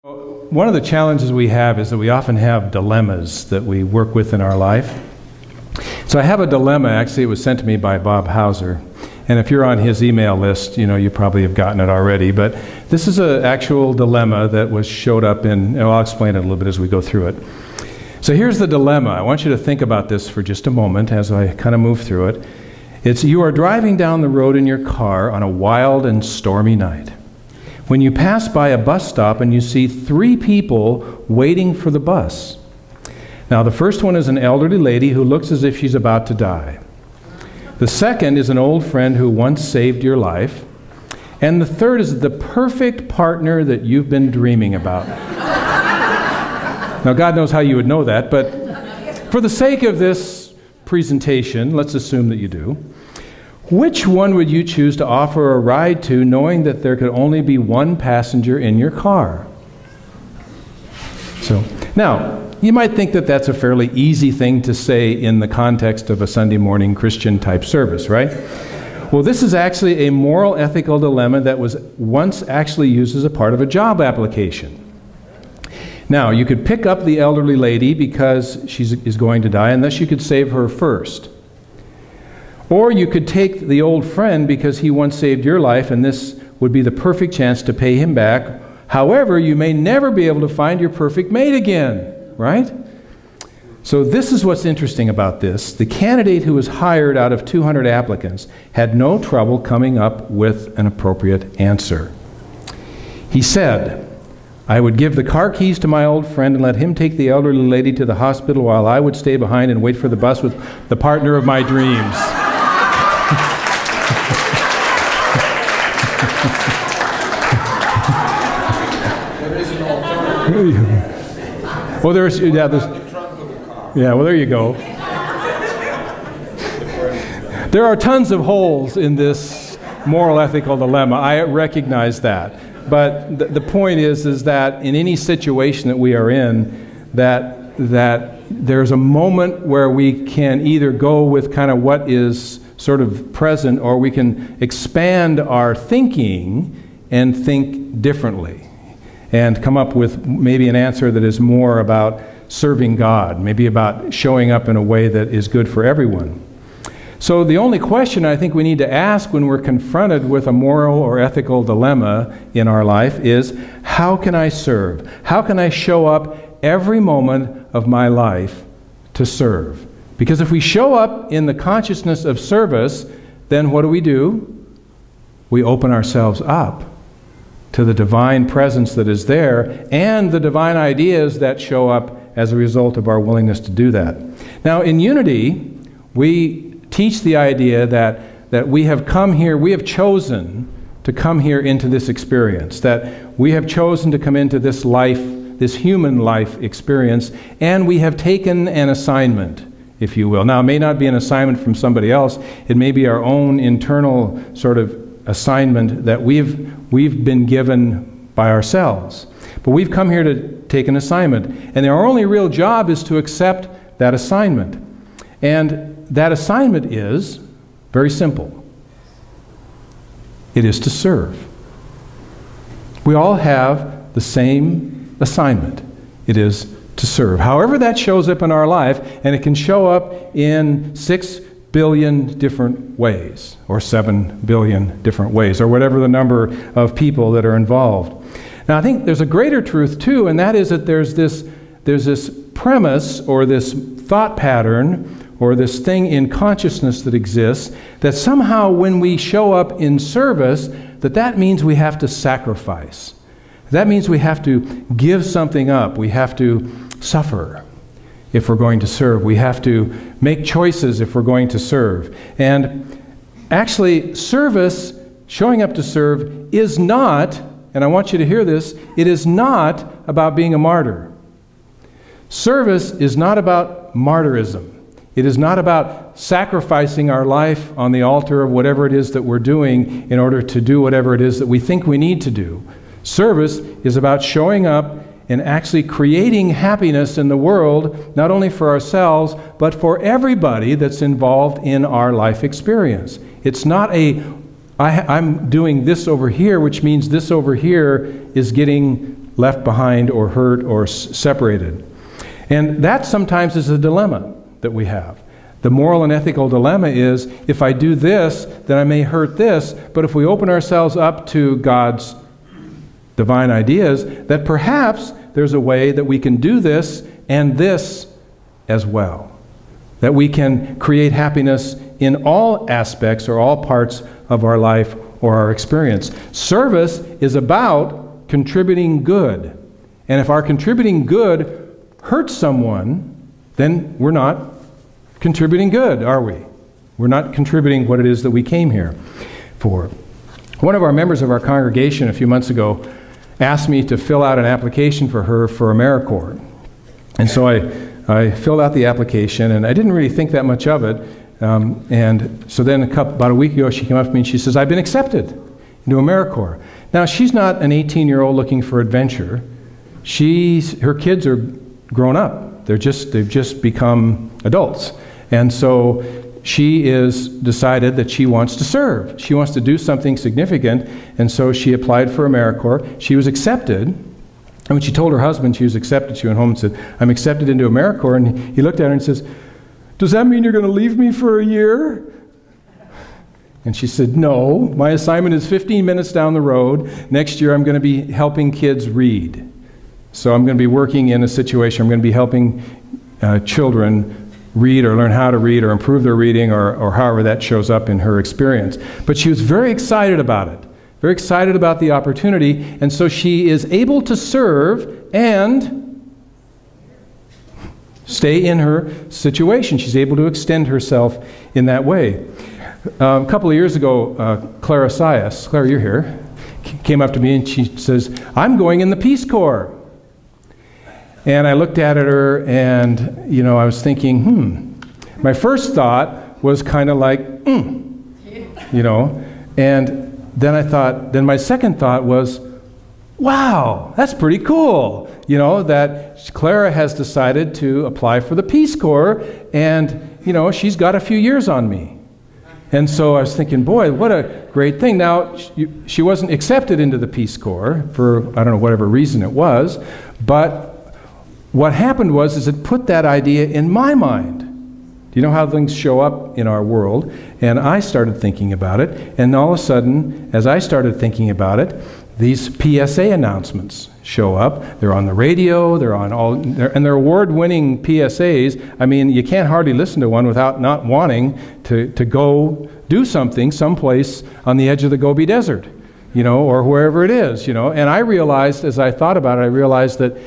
One of the challenges we have is that we often have dilemmas that we work with in our life. So I have a dilemma. Actually, it was sent to me by Bob Hauser. And if you're on his email list, you probably have gotten it already. But this is an actual dilemma that showed up in, I'll explain it a little bit as we go through it. So here's the dilemma. I want you to think about this for just a moment as I kind of move through it. It's you are driving down the road in your car on a wild and stormy night, when you pass by a bus stop and you see 3 people waiting for the bus. Now, the first one is an elderly lady who looks as if she's about to die. The second is an old friend who once saved your life. And the third is the perfect partner that you've been dreaming about. Now, God knows how you would know that, but for the sake of this presentation, let's assume that you do. Which one would you choose to offer a ride to, knowing that there could only be one passenger in your car? So, now, you might think that that's a fairly easy thing to say in the context of a Sunday morning Christian type service, right? Well, this is actually a moral ethical dilemma that was once actually used as a part of a job application. Now, you could pick up the elderly lady because she is going to die, and thus you could save her first. Or you could take the old friend because he once saved your life, and this would be the perfect chance to pay him back. However, you may never be able to find your perfect mate again, right? So this is what's interesting about this. The candidate who was hired out of 200 applicants had no trouble coming up with an appropriate answer. He said, "I would give the car keys to my old friend and let him take the elderly lady to the hospital while I would stay behind and wait for the bus with the partner of my dreams." Well, there you go. There are tons of holes in this moral ethical dilemma. I recognize that. But the point is that in any situation that we are in, that there's a moment where we can either go with kind of what is sort of present, or we can expand our thinking and think differently and come up with maybe an answer that is more about serving God, maybe about showing up in a way that is good for everyone. So the only question I think we need to ask when we're confronted with a moral or ethical dilemma in our life is, how can I serve? How can I show up every moment of my life to serve? Because if we show up in the consciousness of service, then what do? We open ourselves up to the divine presence that is there and the divine ideas that show up as a result of our willingness to do that. Now, in Unity, we teach the idea that we have come here, we have chosen to come here into this experience, that we have chosen to come into this life, this human life experience, and we have taken an assignment, if you will. Now, it may not be an assignment from somebody else. It may be our own internal sort of assignment that we've been given by ourselves. But we've come here to take an assignment, and our only real job is to accept that assignment. And that assignment is very simple. It is to serve. We all have the same assignment. It is to serve. However that shows up in our life, and it can show up in 6 billion different ways, or 7 billion different ways, or whatever the number of people that are involved. Now, I think there's a greater truth too, and that is that there's this premise, or this thought pattern, or this thing in consciousness that exists, that somehow when we show up in service, that means we have to sacrifice. That means we have to give something up. We have to suffer if we're going to serve. We have to make choices if we're going to serve. And actually, service, showing up to serve, is not, and I want you to hear this, it is not about being a martyr. Service is not about martyrism. It is not about sacrificing our life on the altar of whatever it is that we're doing in order to do whatever it is that we think we need to do. Service is about showing up and actually creating happiness in the world, not only for ourselves, but for everybody that's involved in our life experience. It's not I'm doing this over here, which means this over here is getting left behind or hurt or separated. And that sometimes is a dilemma that we have. The moral and ethical dilemma is, if I do this, then I may hurt this, but if we open ourselves up to God's divine ideas, that perhaps there's a way that we can do this and this as well. That we can create happiness in all aspects or all parts of our life or our experience. Service is about contributing good. And if our contributing good hurts someone, then we're not contributing good, are we? We're not contributing what it is that we came here for. One of our members of our congregation a few months ago asked me to fill out an application for her for AmeriCorps. And so I filled out the application, and I didn't really think that much of it. And so then about a week ago, she came up to me and she says, I've been accepted into AmeriCorps. Now, she's not an 18-year-old looking for adventure. Her kids are grown up. They've just become adults. And so she is decided that she wants to serve. She wants to do something significant, and so she applied for AmeriCorps. She was accepted, and when she told her husband she was accepted, she went home and said, I'm accepted into AmeriCorps, and he looked at her and says, does that mean you're going to leave me for a year? And she said, no, my assignment is 15 minutes down the road. Next year I'm going to be helping kids read. So I'm going to be working in a situation, I'm going to be helping children read or learn how to read or improve their reading or however that shows up in her experience. But she was very excited about it, very excited about the opportunity, and so she is able to serve and stay in her situation. She's able to extend herself in that way. A couple of years ago, Clara Sias, Clara, you're here, came up to me and she says, I'm going in the Peace Corps. And I looked at her and, I was thinking, My first thought was kind of like, and then I thought, then my second thought was, wow, that's pretty cool. That Clara has decided to apply for the Peace Corps and, she's got a few years on me. And so I was thinking, boy, what a great thing. Now, she wasn't accepted into the Peace Corps for, I don't know, whatever reason it was, but what happened was it put that idea in my mind. Do you know how things show up in our world? And I started thinking about it, and all of a sudden, as I started thinking about it, these PSA announcements show up. They're on the radio, and they're award-winning PSAs. I mean, you can't hardly listen to one without not wanting to go do something someplace on the edge of the Gobi Desert, or wherever it is, And I realized, as I thought about it, I realized that,